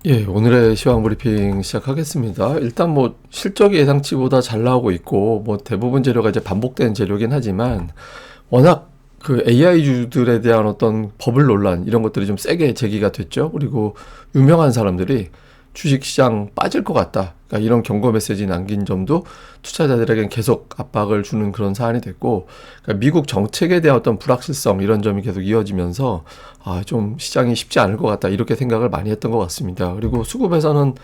예, 오늘의 시황 브리핑 시작하겠습니다. 일단 뭐 실적이 예상치보다 잘 나오고 있고 뭐 대부분 재료가 이제 반복된 재료긴 하지만 워낙 그 AI주들에 대한 어떤 버블 논란 이런 것들이 좀 세게 제기가 됐죠. 그리고 유명한 사람들이 주식시장 빠질 것 같다, 그러니까 이런 경고 메시지 남긴 점도 투자자들에겐 계속 압박을 주는 그런 사안이 됐고, 그러니까 미국 정책에 대한 어떤 불확실성 이런 점이 계속 이어지면서 좀 시장이 쉽지 않을 것 같다 이렇게 생각을 많이 했던 것 같습니다. 그리고 수급에서는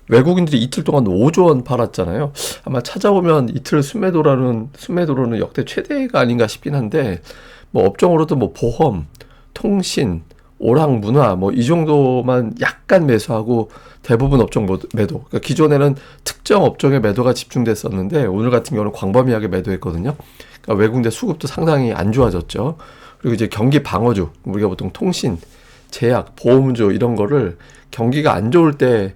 외국인들이 이틀 동안 5조 원 팔았잖아요. 아마 찾아보면 이틀 순매도로는 역대 최대가 아닌가 싶긴 한데, 뭐 업종으로도 뭐 보험, 통신, 오락, 문화 뭐 이 정도만 약간 매수하고 대부분 업종 매도. 그러니까 기존에는 특정 업종의 매도가 집중됐었는데 오늘 같은 경우는 광범위하게 매도했거든요. 그러니까 외국인들 수급도 상당히 안 좋아졌죠. 그리고 이제 경기 방어주, 우리가 보통 통신, 제약, 보험주 이런 거를 경기가 안 좋을 때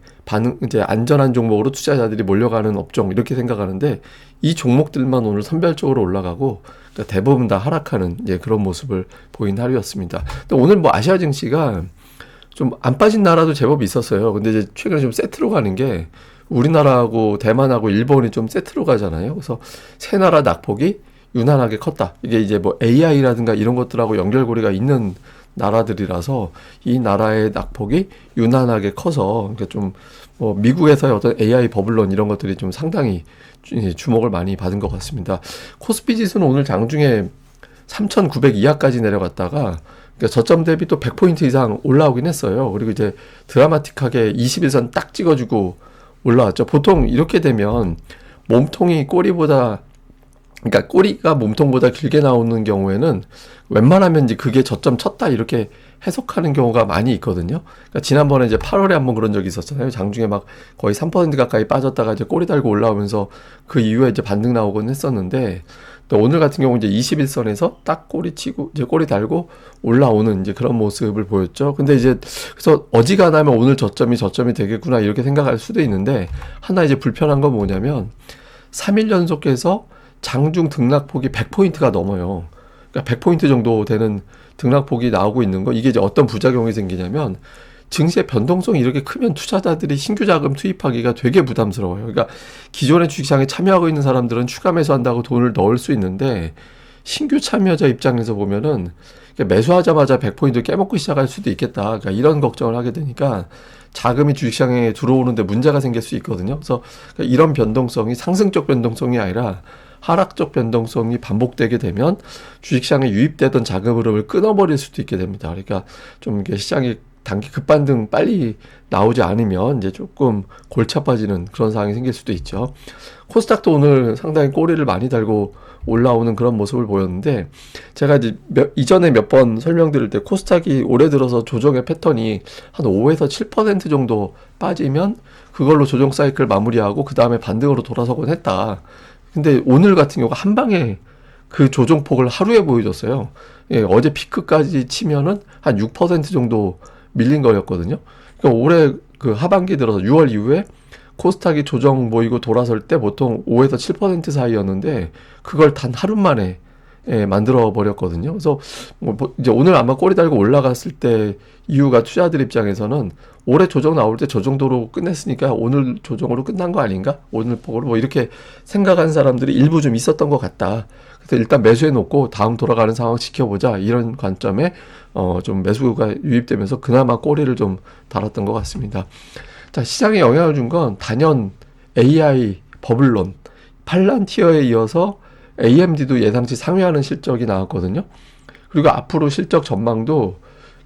이제 안전한 종목으로 투자자들이 몰려가는 업종 이렇게 생각하는데, 이 종목들만 오늘 선별적으로 올라가고 그러니까 대부분 다 하락하는 그런 모습을 보인 하루였습니다. 근데 오늘 뭐 아시아 증시가 좀 안 빠진 나라도 제법 있었어요. 근데 이제 최근에 좀 세트로 가는 게 우리나라하고 대만하고 일본이 좀 세트로 가잖아요. 그래서 세 나라 낙폭이 유난하게 컸다. 이게 이제 뭐 AI라든가 이런 것들하고 연결고리가 있는 나라들이라서 이 나라의 낙폭이 유난하게 커서, 그러니까 좀 뭐 미국에서의 어떤 AI 버블론 이런 것들이 좀 상당히 주목을 많이 받은 것 같습니다. 코스피 지수는 오늘 장중에 3,900 이하까지 내려갔다가 그러니까 저점 대비 또 100포인트 이상 올라오긴 했어요. 그리고 이제 드라마틱하게 21선 딱 찍어주고 올라왔죠. 보통 이렇게 되면 몸통이 꼬리보다, 그러니까 꼬리가 몸통보다 길게 나오는 경우에는 웬만하면 이제 그게 저점 쳤다 이렇게 해석하는 경우가 많이 있거든요. 그러니까 지난번에 이제 8월에 한번 그런 적이 있었잖아요. 장중에 막 거의 3% 가까이 빠졌다가 이제 꼬리 달고 올라오면서 그 이후에 이제 반등 나오곤 했었는데, 또 오늘 같은 경우 이제 21선에서 딱 꼬리 치고 이제 꼬리 달고 올라오는 이제 그런 모습을 보였죠. 근데 이제 그래서 어지간하면 오늘 저점이 되겠구나 이렇게 생각할 수도 있는데, 하나 이제 불편한 건 뭐냐면 3일 연속해서 장중 등락폭이 100포인트가 넘어요. 그러니까 100포인트 정도 되는 등락폭이 나오고 있는 거, 이게 이제 어떤 부작용이 생기냐면 증시의 변동성이 이렇게 크면 투자자들이 신규 자금 투입하기가 되게 부담스러워요. 그러니까 기존의 주식시장에 참여하고 있는 사람들은 추가 매수한다고 돈을 넣을 수 있는데, 신규 참여자 입장에서 보면은 매수하자마자 100포인트 깨먹고 시작할 수도 있겠다, 그러니까 이런 걱정을 하게 되니까 자금이 주식시장에 들어오는데 문제가 생길 수 있거든요. 그래서 이런 변동성이 상승적 변동성이 아니라 하락적 변동성이 반복되게 되면 주식시장에 유입되던 자금 흐름을 끊어버릴 수도 있게 됩니다. 그러니까 좀 이게 시장이 단기 급반등 빨리 나오지 않으면 이제 조금 골치 아파지는 그런 상황이 생길 수도 있죠. 코스닥도 오늘 상당히 꼬리를 많이 달고 올라오는 그런 모습을 보였는데, 제가 이제 이전에 몇 번 설명드릴 때 코스닥이 올해 들어서 조정의 패턴이 한 5에서 7% 정도 빠지면 그걸로 조정 사이클 마무리하고 그 다음에 반등으로 돌아서곤 했다. 근데 오늘 같은 경우가 한 방에 그 조정폭을 하루에 보여줬어요. 어제 피크까지 치면은 한 6% 정도 밀린 거였거든요. 그러니까 올해 그 하반기 들어서 6월 이후에 코스닥이 조정 모이고 돌아설 때 보통 5에서 7% 사이였는데 그걸 단 하루 만에 만들어 버렸거든요. 그래서 뭐 이제 오늘 아마 꼬리 달고 올라갔을 때 이유가 투자들 입장에서는 올해 조정 나올 때 저 정도로 끝냈으니까 오늘 조정으로 끝난 거 아닌가? 오늘 폭으로 뭐 이렇게 생각하는 사람들이 일부 좀 있었던 것 같다. 그래서 일단 매수해 놓고 다음 돌아가는 상황 지켜보자, 이런 관점에 좀 매수가 유입되면서 그나마 꼬리를 좀 달았던 것 같습니다. 자, 시장에 영향을 준 건 단연 AI 버블론, 팔란티어에 이어서 AMD도 예상치 상회하는 실적이 나왔거든요. 그리고 앞으로 실적 전망도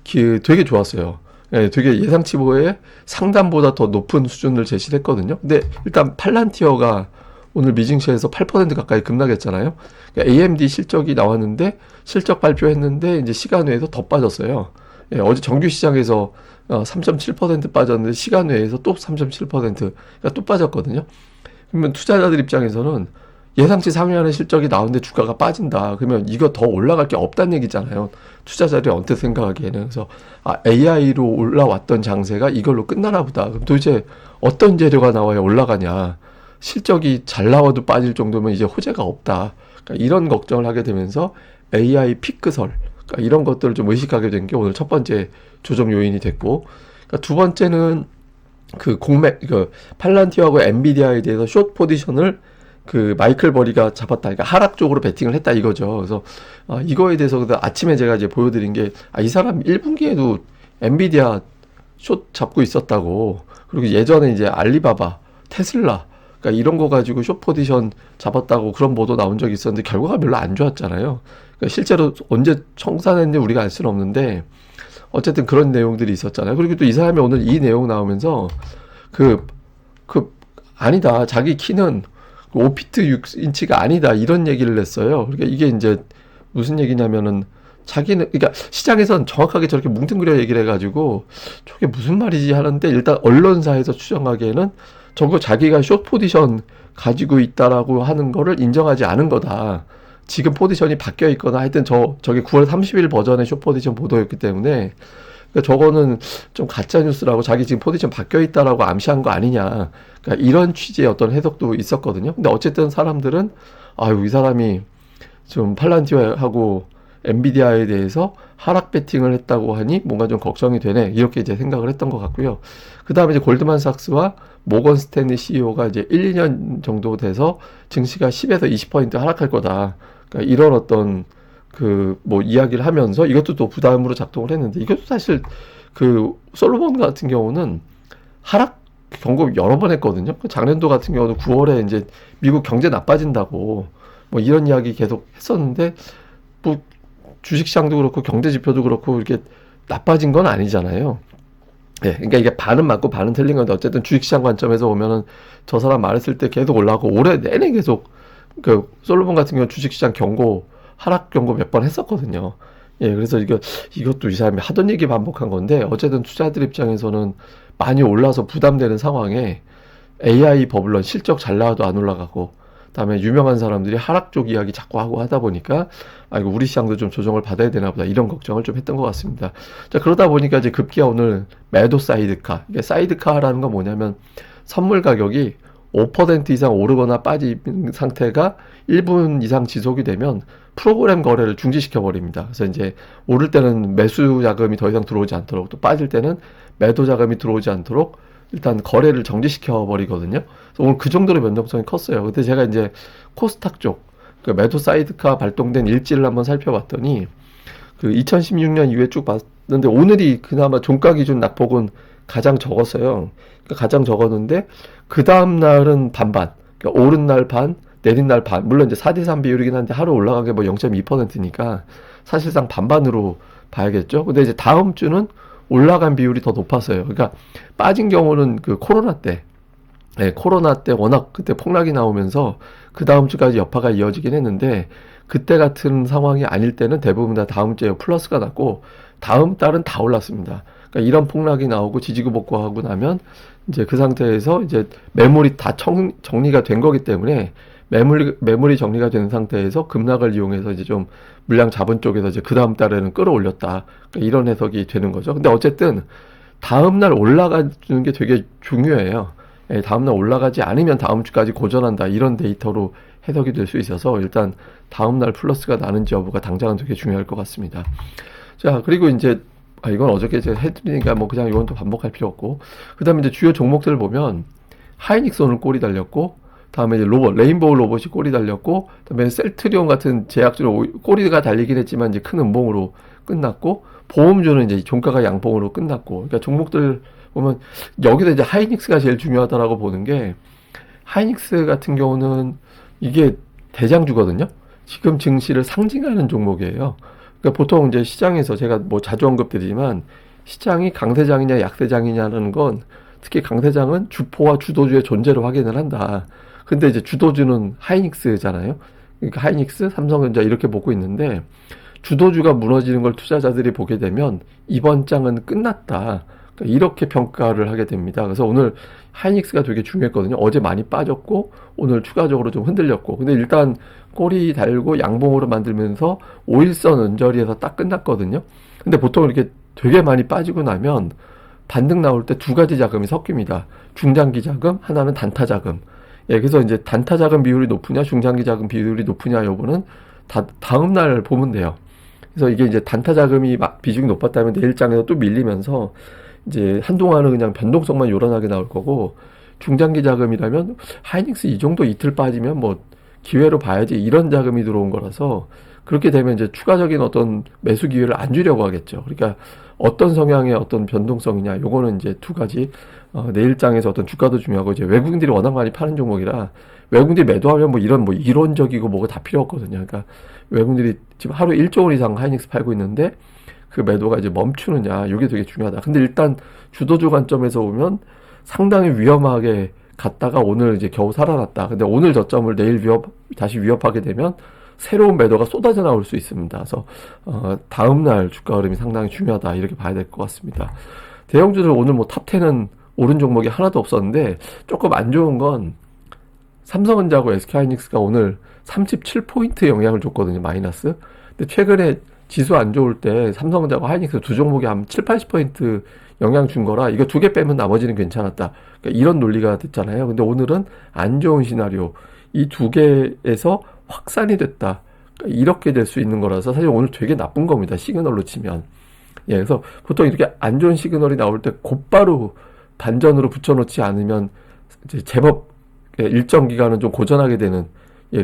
되게 좋았어요. 되게 예상치보의 상단보다 더 높은 수준을 제시를 했거든요. 근데 일단 팔란티어가 오늘 미증시에서 8% 가까이 급락했잖아요. 그러니까 AMD 실적이 나왔는데 실적 발표했는데 이제 시간 외에서 더 빠졌어요. 어제 정규 시장에서 3.7% 빠졌는데 시간 외에서 또 3.7%가 또 빠졌거든요. 그러면 투자자들 입장에서는 예상치 상회하는 실적이 나오는데 주가가 빠진다, 그러면 이거 더 올라갈 게 없다는 얘기잖아요. 투자자들이 언뜻 생각하기에는. 그래서 AI로 올라왔던 장세가 이걸로 끝나나 보다. 그럼 도대체 어떤 재료가 나와야 올라가냐, 실적이 잘 나와도 빠질 정도면 이제 호재가 없다, 그러니까 이런 걱정을 하게 되면서 AI 피크설, 그러니까 이런 것들을 좀 의식하게 된 게 오늘 첫 번째 조정 요인이 됐고, 그러니까 두 번째는 그 팔란티어하고 엔비디아에 대해서 숏 포지션을 그 마이클 버리가 잡았다. 그러니까 하락 쪽으로 베팅을 했다 이거죠. 그래서 이거에 대해서 아침에 제가 이제 보여드린 게 이 사람 1분기에도 엔비디아 숏 잡고 있었다고. 그리고 예전에 이제 알리바바, 테슬라, 그러니까 이런 거 가지고 숏 포지션 잡았다고 그런 보도 나온 적이 있었는데 결과가 별로 안 좋았잖아요. 그러니까 실제로 언제 청산했는지 우리가 알 수는 없는데 어쨌든 그런 내용들이 있었잖아요. 그리고 또 이 사람이 오늘 이 내용 나오면서 그, 아니다. 자기 키는 5피트 6인치가 아니다. 이런 얘기를 했어요. 그러니까 이게 이제 무슨 얘기냐면은 자기는, 그러니까 시장에선 정확하게 저렇게 뭉뚱그려 얘기를 해가지고 저게 무슨 말이지 하는데 일단 언론사에서 추정하기에는 저거 자기가 숏 포지션 가지고 있다라고 하는 거를 인정하지 않은 거다. 지금 포지션이 바뀌어 있거나 하여튼 저게 9월 30일 버전의 숏 포지션 보도였기 때문에 그러니까 저거는 좀 가짜 뉴스라고 자기 지금 포지션 바뀌어 있다라고 암시한 거 아니냐. 그러니까 이런 취지의 어떤 해석도 있었거든요. 근데 어쨌든 사람들은 아유 이 사람이 좀 팔란티어하고 엔비디아에 대해서 하락 베팅을 했다고 하니 뭔가 좀 걱정이 되네. 이렇게 이제 생각을 했던 것 같고요. 그 다음에 이제 골드만삭스와 모건 스탠리 CEO가 이제 1, 2년 정도 돼서 증시가 10에서 20% 하락할 거다. 그러니까 이런 어떤 뭐 이야기를 하면서 이것도 또 부담으로 작동을 했는데 이것도 사실 솔로몬 같은 경우는 하락 경고 여러 번 했거든요. 작년도 같은 경우도 9월에 이제 미국 경제 나빠진다고 뭐 이런 이야기 계속 했었는데 뭐 주식시장도 그렇고 경제 지표도 그렇고 이렇게 나빠진 건 아니잖아요. 예, 그러니까 이게 반은 맞고 반은 틀린 건데 어쨌든 주식시장 관점에서 보면은 저 사람 말했을 때 계속 올라가고 올해 내내 계속 솔로몬 같은 경우 주식시장 경고 하락 경고 몇 번 했었거든요. 예, 그래서 이것도 이 사람이 하던 얘기 반복한 건데 어쨌든 투자들 입장에서는 많이 올라서 부담되는 상황에 AI 버블런 실적 잘 나와도 안 올라가고 그다음에 유명한 사람들이 하락 쪽 이야기 자꾸 하고 하다 보니까 이거 우리 시장도 좀 조정을 받아야 되나 보다 이런 걱정을 좀 했던 것 같습니다. 자, 그러다 보니까 이제 급기야 오늘 매도 사이드카. 이게 사이드카라는 건 뭐냐면 선물 가격이 5% 이상 오르거나 빠진 상태가 1분 이상 지속이 되면 프로그램 거래를 중지시켜 버립니다. 그래서 이제 오를 때는 매수 자금이 더 이상 들어오지 않도록 또 빠질 때는 매도 자금이 들어오지 않도록 일단 거래를 정지시켜 버리거든요. 그래서 오늘 그 정도로 변동성이 컸어요. 근데 제가 이제 코스닥 쪽 매도 사이드카 발동된 일지를 한번 살펴봤더니 2016년 이후에 쭉 봤는데 오늘이 그나마 종가 기준 낙폭은 가장 적었어요. 그러니까 가장 적었는데 그 다음 날은 반반. 그러니까 오른 날 반, 내린 날 반. 물론 이제 4대3 비율이긴 한데 하루 올라간 게 뭐 0.2%니까 사실상 반반으로 봐야겠죠. 근데 이제 다음 주는 올라간 비율이 더 높았어요. 그러니까 빠진 경우는 코로나 때, 네, 코로나 때 워낙 그때 폭락이 나오면서 그 다음 주까지 여파가 이어지긴 했는데 그때 같은 상황이 아닐 때는 대부분 다 다음 주에 플러스가 났고 다음 달은 다 올랐습니다. 그러니까 이런 폭락이 나오고 지지고 볶고하고 나면 이제 그 상태에서 이제 매물이 다 정리가 된 거기 때문에 매물이 정리가 된 상태에서 급락을 이용해서 이제 좀 물량 잡은 쪽에서 이제 그 다음 달에는 끌어올렸다. 그러니까 이런 해석이 되는 거죠. 근데 어쨌든 다음 날 올라가는 게 되게 중요해요. 예, 다음 날 올라가지 않으면 다음 주까지 고전한다. 이런 데이터로 해석이 될 수 있어서 일단 다음 날 플러스가 나는지 여부가 당장은 되게 중요할 것 같습니다. 자, 그리고 이제 이건 어저께 제가 해드리니까 뭐 그냥 이건 또 반복할 필요 없고 그 다음에 이제 주요 종목들을 보면 하이닉스 오늘 꼬리 달렸고 다음에 이제 레인보우 로봇이 꼬리 달렸고 그다음에 셀트리온 같은 제약주로 꼬리가 달리긴 했지만 이제 큰 음봉으로 끝났고 보험주는 이제 종가가 양봉으로 끝났고 그러니까 종목들 보면 여기서 이제 하이닉스가 제일 중요하다라고 보는 게 하이닉스 같은 경우는 이게 대장주거든요. 지금 증시를 상징하는 종목이에요. 그러니까 보통 이제 시장에서 제가 뭐 자주 언급드리지만 시장이 강세장이냐 약세장이냐는 건 특히 강세장은 주포와 주도주의 존재로 확인을 한다. 근데 이제 주도주는 하이닉스잖아요. 그러니까 하이닉스, 삼성전자 이렇게 보고 있는데 주도주가 무너지는 걸 투자자들이 보게 되면 이번 장은 끝났다. 그러니까 이렇게 평가를 하게 됩니다. 그래서 오늘 하이닉스가 되게 중요했거든요. 어제 많이 빠졌고 오늘 추가적으로 좀 흔들렸고 근데 일단 꼬리 달고 양봉으로 만들면서 5일선 언저리에서 딱 끝났거든요. 근데 보통 이렇게 되게 많이 빠지고 나면 반등 나올 때 두 가지 자금이 섞입니다. 중장기 자금, 하나는 단타 자금. 예, 그래서 이제 단타 자금 비율이 높으냐, 중장기 자금 비율이 높으냐 여부는 다음 날 보면 돼요. 그래서 이게 이제 단타 자금이 비중이 높았다면 내일 장에서 또 밀리면서 이제 한동안은 그냥 변동성만 요란하게 나올 거고, 중장기 자금이라면 하이닉스 이 정도 이틀 빠지면 뭐 기회로 봐야지 이런 자금이 들어온 거라서, 그렇게 되면 이제 추가적인 어떤 매수 기회를 안 주려고 하겠죠. 그러니까 어떤 성향의 어떤 변동성이냐, 요거는 이제 두 가지. 내일장에서 어떤 주가도 중요하고, 이제 외국인들이 워낙 많이 파는 종목이라 외국인들이 매도하면 뭐 이런 뭐 이론적이고 뭐가 다 필요 없거든요. 그러니까 외국인들이 지금 하루 1조 원 이상 하이닉스 팔고 있는데 그 매도가 이제 멈추느냐, 이게 되게 중요하다. 근데 일단 주도주 관점에서 보면 상당히 위험하게 갔다가 오늘 이제 겨우 살아났다. 근데 오늘 저점을 내일 다시 위협하게 되면 새로운 매도가 쏟아져 나올 수 있습니다. 그래서 다음날 주가 흐름이 상당히 중요하다, 이렇게 봐야 될 것 같습니다. 대형주들 오늘 뭐 탑10은 오른 종목이 하나도 없었는데, 조금 안 좋은 건 삼성전자하고 SK하이닉스가 오늘 37포인트 영향을 줬거든요, 마이너스. 근데 최근에 지수 안 좋을 때 삼성전자하고 하이닉스 두 종목이 한 7, 80포인트 영향 준 거라, 이거 두 개 빼면 나머지는 괜찮았다, 그러니까 이런 논리가 됐잖아요. 근데 오늘은 안 좋은 시나리오, 이 두 개에서 확산이 됐다, 그러니까 이렇게 될 수 있는 거라서 사실 오늘 되게 나쁜 겁니다, 시그널로 치면. 예, 그래서 보통 이렇게 안 좋은 시그널이 나올 때 곧바로 반전으로 붙여놓지 않으면 이제 제법 일정 기간은 좀 고전하게 되는,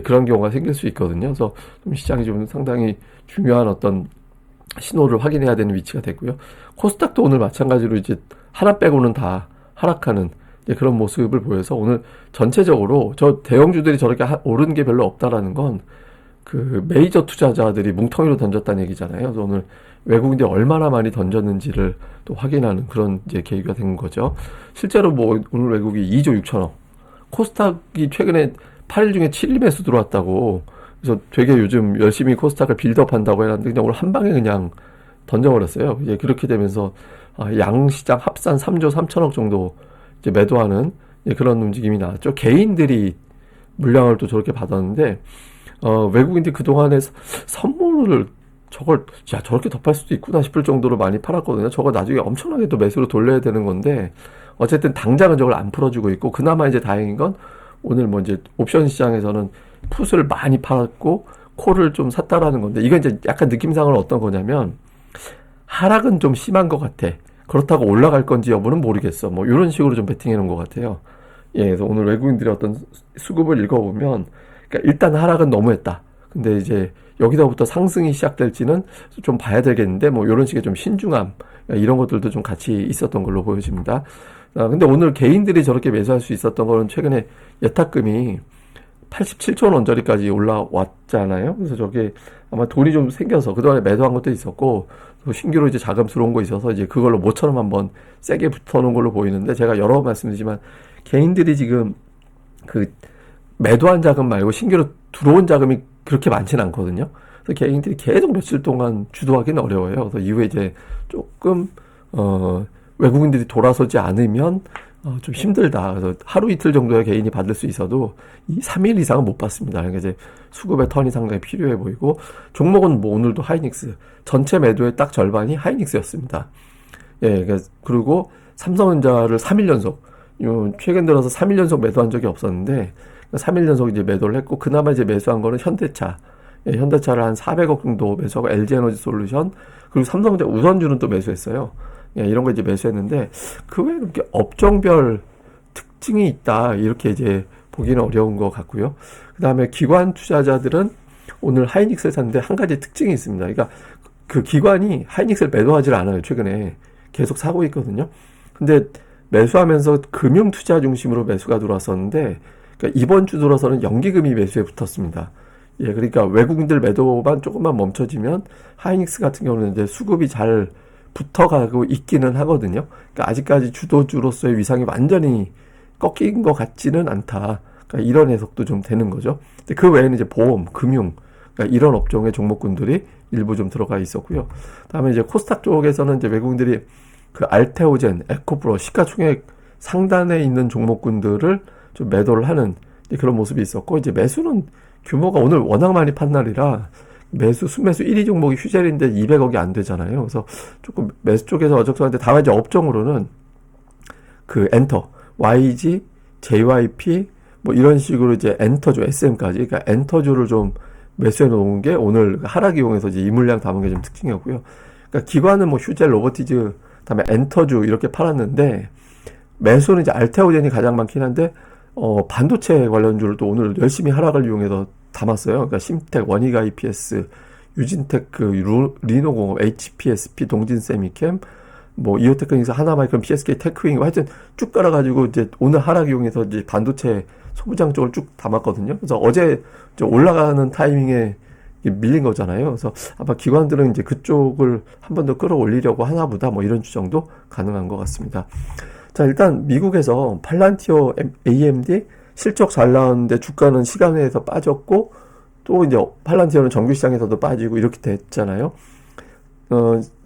그런 경우가 생길 수 있거든요. 그래서 좀 시장이 좀 상당히 중요한 어떤 신호를 확인해야 되는 위치가 됐고요. 코스닥도 오늘 마찬가지로 이제 하나 빼고는 다 하락하는 그런 모습을 보여서, 오늘 전체적으로 저 대형주들이 저렇게 오른 게 별로 없다라는 건 그 메이저 투자자들이 뭉텅이로 던졌다는 얘기잖아요. 그래서 오늘 외국인들이 얼마나 많이 던졌는지를 또 확인하는 그런 이제 계기가 된 거죠. 실제로 뭐 오늘 외국이 2조 6천억, 코스닥이 최근에 8일 중에 7일 매수 들어왔다고, 그래서 되게 요즘 열심히 코스닥을 빌드업한다고 해놨는데 그냥 오늘 한 방에 그냥 던져버렸어요. 이제 그렇게 되면서 양시장 합산 3조 3천억 정도 이제 매도하는 그런 움직임이 나왔죠. 개인들이 물량을 또 저렇게 받았는데, 외국인들이 그동안에 선물을 저렇게 더 팔 수도 있구나 싶을 정도로 많이 팔았거든요. 저거 나중에 엄청나게 또 매수로 돌려야 되는 건데, 어쨌든 당장은 저걸 안 풀어주고 있고, 그나마 이제 다행인 건 오늘 뭐 이제 옵션 시장에서는 풋을 많이 팔았고 콜을 좀 샀다라는 건데, 이건 이제 약간 느낌상으로 어떤 거냐면, 하락은 좀 심한 것 같아, 그렇다고 올라갈 건지 여부는 모르겠어, 뭐 이런 식으로 좀 베팅해 놓은 것 같아요. 예, 그래서 오늘 외국인들의 어떤 수급을 읽어보면, 그러니까 일단 하락은 너무했다, 근데 이제 여기서부터 상승이 시작될지는 좀 봐야 되겠는데, 뭐 이런 식의 좀 신중함, 이런 것들도 좀 같이 있었던 걸로 보여집니다. 근데 오늘 개인들이 저렇게 매수할 수 있었던 거는 최근에 예탁금이 87조 원 언저리까지 올라왔잖아요. 그래서 저게 아마 돈이 좀 생겨서 그동안에 매도한 것도 있었고, 또 신규로 이제 자금 들어온 거 있어서 이제 그걸로 모처럼 한번 세게 붙어놓은 걸로 보이는데, 제가 여러 번 말씀드리지만 개인들이 지금 그 매도한 자금 말고 신규로 들어온 자금이 그렇게 많지는 않거든요. 그래서 개인들이 계속 며칠 동안 주도하기는 어려워요. 그래서 이후에 이제 조금 외국인들이 돌아서지 않으면 좀 힘들다. 그래서 하루 이틀 정도의 개인이 받을 수 있어도 3일 이상은 못 받습니다. 그러니까 이제 수급의 턴이 상당히 필요해 보이고, 종목은 뭐 오늘도 하이닉스, 전체 매도의 딱 절반이 하이닉스였습니다. 예, 그리고 삼성전자를 3일 연속, 최근 들어서 3일 연속 매도한 적이 없었는데 3일 연속 이제 매도를 했고, 그나마 이제 매수한 거는 현대차. 예, 현대차를 한 400억 정도 매수하고, LG에너지 솔루션, 그리고 삼성전자 우선주는 또 매수했어요. 예, 이런 거 이제 매수했는데, 그 외에 이렇게 업종별 특징이 있다, 이렇게 이제 보기는 어려운 것 같고요. 그 다음에 기관 투자자들은 오늘 하이닉스를 샀는데 한 가지 특징이 있습니다. 그러니까 그 기관이 하이닉스를 매도하지 않아요. 최근에 계속 사고 있거든요. 근데 매수하면서 금융 투자 중심으로 매수가 들어왔었는데, 그러니까 이번 주 들어서는 연기금이 매수에 붙었습니다. 예, 그러니까 외국인들 매도만 조금만 멈춰지면 하이닉스 같은 경우는 이제 수급이 잘 붙어가고 있기는 하거든요. 그러니까 아직까지 주도주로서의 위상이 완전히 꺾인 것 같지는 않다, 그러니까 이런 해석도 좀 되는 거죠. 근데 그 외에는 이제 보험, 금융, 그러니까 이런 업종의 종목군들이 일부 좀 들어가 있었고요. 다음에 이제 코스닥 쪽에서는 이제 외국인들이 그 알테오젠, 에코프로, 시가총액 상단에 있는 종목군들을 좀 매도를 하는 그런 모습이 있었고, 이제 매수는 규모가 오늘 워낙 많이 판 날이라 순매수 1위 종목이 휴젤인데 200억이 안 되잖아요. 그래서 조금 매수 쪽에서 어적성한데, 다만 이제 업종으로는 그 엔터, YG, JYP 뭐 이런 식으로 이제 엔터주, SM까지, 그러니까 엔터주를 좀 매수해 놓은 게 오늘 하락 이용해서 이제 이 물량 담은 게 좀 특징이었고요. 그러니까 기관은 뭐 휴젤, 로보티즈 그다음에 엔터주 이렇게 팔았는데 매수는 이제 알테오젠이 가장 많긴 한데 반도체 관련주를 또 오늘 열심히 하락을 이용해서 담았어요. 그러니까 심텍, 원익 IPS, 유진테크, 리노공업, HPSP, 동진세미캠, 뭐 이오테크닉스, 하나마이크론, PSK, 테크윙, 하여튼 쭉 깔아가지고 이제 오늘 하락 이용해서 이제 반도체 소부장 쪽을 쭉 담았거든요. 그래서 어제 올라가는 타이밍에 밀린 거잖아요. 그래서 아마 기관들은 이제 그쪽을 한 번 더 끌어올리려고 하나 보다, 뭐 이런 추정도 가능한 것 같습니다. 자, 일단 미국에서 팔란티어 AMD 실적 잘 나왔는데 주가는 시간외에서 빠졌고, 또 이제 팔란티어는 정규시장에서도 빠지고 이렇게 됐잖아요.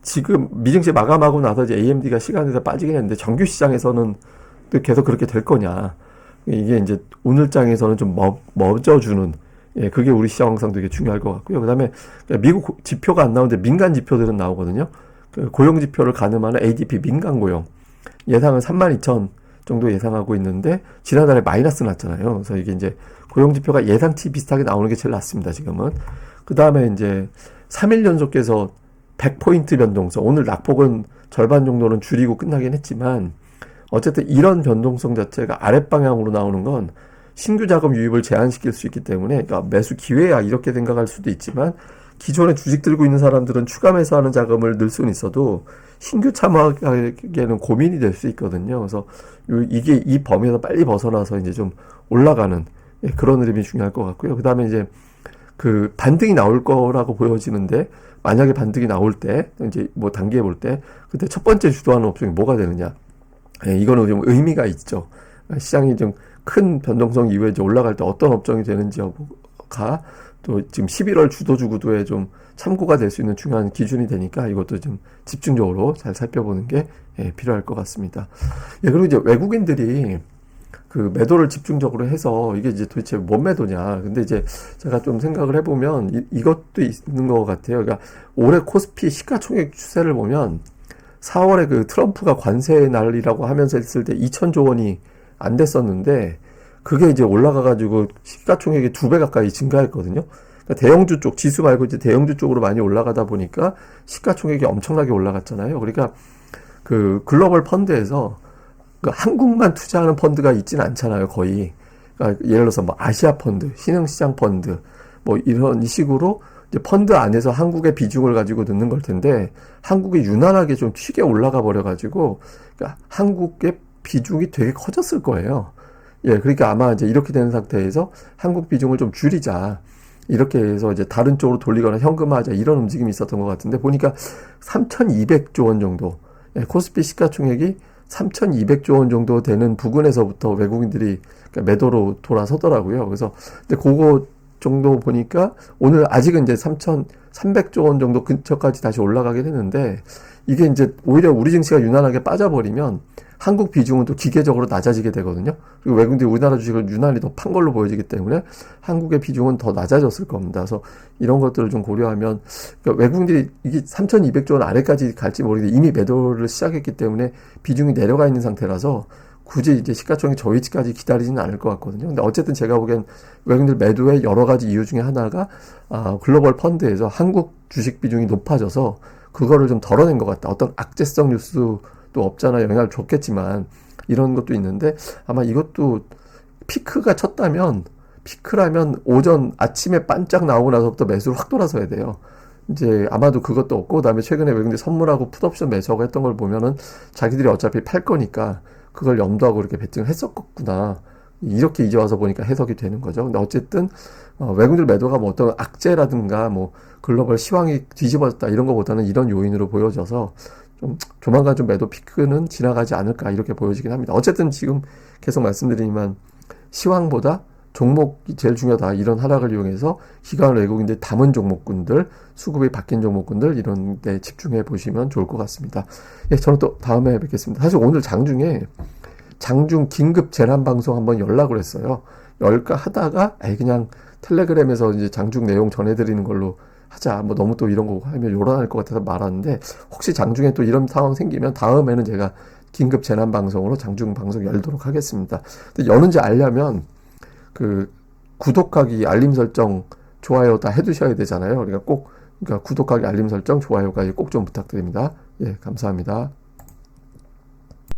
지금 미증시 마감하고 나서 이제 AMD가 시간에서 빠지긴 했는데 정규시장에서는 또 계속 그렇게 될 거냐. 이게 이제 오늘장에서는 좀 멎어주는, 예, 그게 우리 시장 항상 되게 중요할 것 같고요. 그 다음에 미국 지표가 안 나오는데 민간 지표들은 나오거든요. 그 고용 지표를 가늠하는 ADP 민간 고용. 예상은 32,000 정도 예상하고 있는데, 지난달에 마이너스 났잖아요. 그래서 이게 이제 고용 지표가 예상치 비슷하게 나오는 게 제일 낫습니다, 지금은. 그 다음에 이제 3일 연속해서 100포인트 변동성. 오늘 낙폭은 절반 정도는 줄이고 끝나긴 했지만, 어쨌든 이런 변동성 자체가 아랫방향으로 나오는 건 신규 자금 유입을 제한시킬 수 있기 때문에, 그러니까 매수 기회야 이렇게 생각할 수도 있지만, 기존에 주식 들고 있는 사람들은 추가 매수하는 자금을 넣을 수는 있어도 신규 참여하기에는 고민이 될 수 있거든요. 그래서 이게 이 범위에서 빨리 벗어나서 이제 좀 올라가는, 예, 그런 흐름이 중요할 것 같고요. 그 다음에 이제 그 반등이 나올 거라고 보여지는데, 만약에 반등이 나올 때, 이제 뭐 단기에 볼 때, 그때 첫 번째 주도하는 업종이 뭐가 되느냐. 예, 이거는 좀 의미가 있죠. 시장이 좀 큰 변동성 이후에 이제 올라갈 때 어떤 업종이 되는지 여부가 또 지금 11월 주도주 구도에 좀 참고가 될 수 있는 중요한 기준이 되니까 이것도 좀 집중적으로 잘 살펴보는 게, 예, 필요할 것 같습니다. 예, 그리고 이제 외국인들이 그 매도를 집중적으로 해서 이게 이제 도대체 뭔 매도냐. 근데 이제 제가 좀 생각을 해보면 이것도 있는 것 같아요. 그러니까 올해 코스피 시가총액 추세를 보면 4월에 그 트럼프가 관세 날이라고 하면서 했을 때 2,000조 원이 안 됐었는데, 그게 이제 올라가가지고 시가총액이 2배 가까이 증가했거든요. 그러니까 대형주 쪽, 지수 말고 이제 대형주 쪽으로 많이 올라가다 보니까 시가총액이 엄청나게 올라갔잖아요. 그러니까 그 글로벌 펀드에서 그 한국만 투자하는 펀드가 있지는 않잖아요, 거의. 그러니까 예를 들어서 뭐 아시아 펀드, 신흥시장 펀드, 뭐 이런 식으로 이제 펀드 안에서 한국의 비중을 가지고 넣는 걸 텐데, 한국이 유난하게 좀 튀게 올라가 버려가지고, 그러니까 한국의 비중이 되게 커졌을 거예요. 예, 그러니까 아마 이제 이렇게 되는 상태에서 한국 비중을 좀 줄이자, 이렇게 해서 이제 다른 쪽으로 돌리거나 현금화하자, 이런 움직임이 있었던 것 같은데, 보니까 3,200조 원 정도, 예, 코스피 시가총액이 3,200조 원 정도 되는 부근에서부터 외국인들이 그러니까 매도로 돌아서더라고요. 그래서 근데 그거 정도 보니까 오늘 아직은 이제 3,300조 원 정도 근처까지 다시 올라가긴 했는데, 이게 이제 오히려 우리 증시가 유난하게 빠져버리면 한국 비중은 또 기계적으로 낮아지게 되거든요. 그리고 외국인들이 우리나라 주식을 유난히 더 판 걸로 보여지기 때문에 한국의 비중은 더 낮아졌을 겁니다. 그래서 이런 것들을 좀 고려하면, 그러니까 외국인들이 이게 3,200조 원 아래까지 갈지 모르겠는데 이미 매도를 시작했기 때문에 비중이 내려가 있는 상태라서 굳이 이제 시가총액 저 위치까지 기다리지는 않을 것 같거든요. 근데 어쨌든 제가 보기엔 외국인들 매도의 여러 가지 이유 중에 하나가 글로벌 펀드에서 한국 주식 비중이 높아져서 그거를 좀 덜어낸 것 같다. 어떤 악재성 뉴스도 없잖아요. 영향을 줬겠지만 이런 것도 있는데, 아마 이것도 피크가 쳤다면, 피크라면 오전 아침에 반짝 나오고 나서부터 매수를 확 돌아서야 돼요. 이제 아마도 그것도 없고, 그다음에 최근에 외국인들 선물하고 풋옵션 매수하고 했던 걸 보면은 자기들이 어차피 팔 거니까 그걸 염두하고 이렇게 베팅을 했었구나, 이렇게 이제 와서 보니까 해석이 되는 거죠. 근데 어쨌든 외국인들 매도가 뭐 어떤 악재라든가 뭐 글로벌 시황이 뒤집어졌다 이런 것보다는 이런 요인으로 보여져서 좀 조만간 좀 매도 피크는 지나가지 않을까 이렇게 보여지긴 합니다. 어쨌든 지금 계속 말씀드리지만 시황보다 종목이 제일 중요하다, 이런 하락을 이용해서 기관 외국인들 담은 종목군들, 수급이 바뀐 종목군들 이런 데 집중해 보시면 좋을 것 같습니다. 예, 저는 또 다음에 뵙겠습니다. 사실 오늘 장중 긴급 재난 방송 한번 연락을 했어요. 열까 하다가 그냥 텔레그램에서 이제 장중 내용 전해드리는 걸로 하자. 뭐 너무 또 이런 거 하면 요란할 것 같아서 말았는데, 혹시 장중에 또 이런 상황 생기면 다음에는 제가 긴급 재난 방송으로 장중 방송 열도록 하겠습니다. 근데 여는지 알려면 그 구독하기, 알림 설정, 좋아요 다 해두셔야 되잖아요. 그러니까 구독하기, 알림 설정, 좋아요까지 꼭 좀 부탁드립니다. 예, 감사합니다.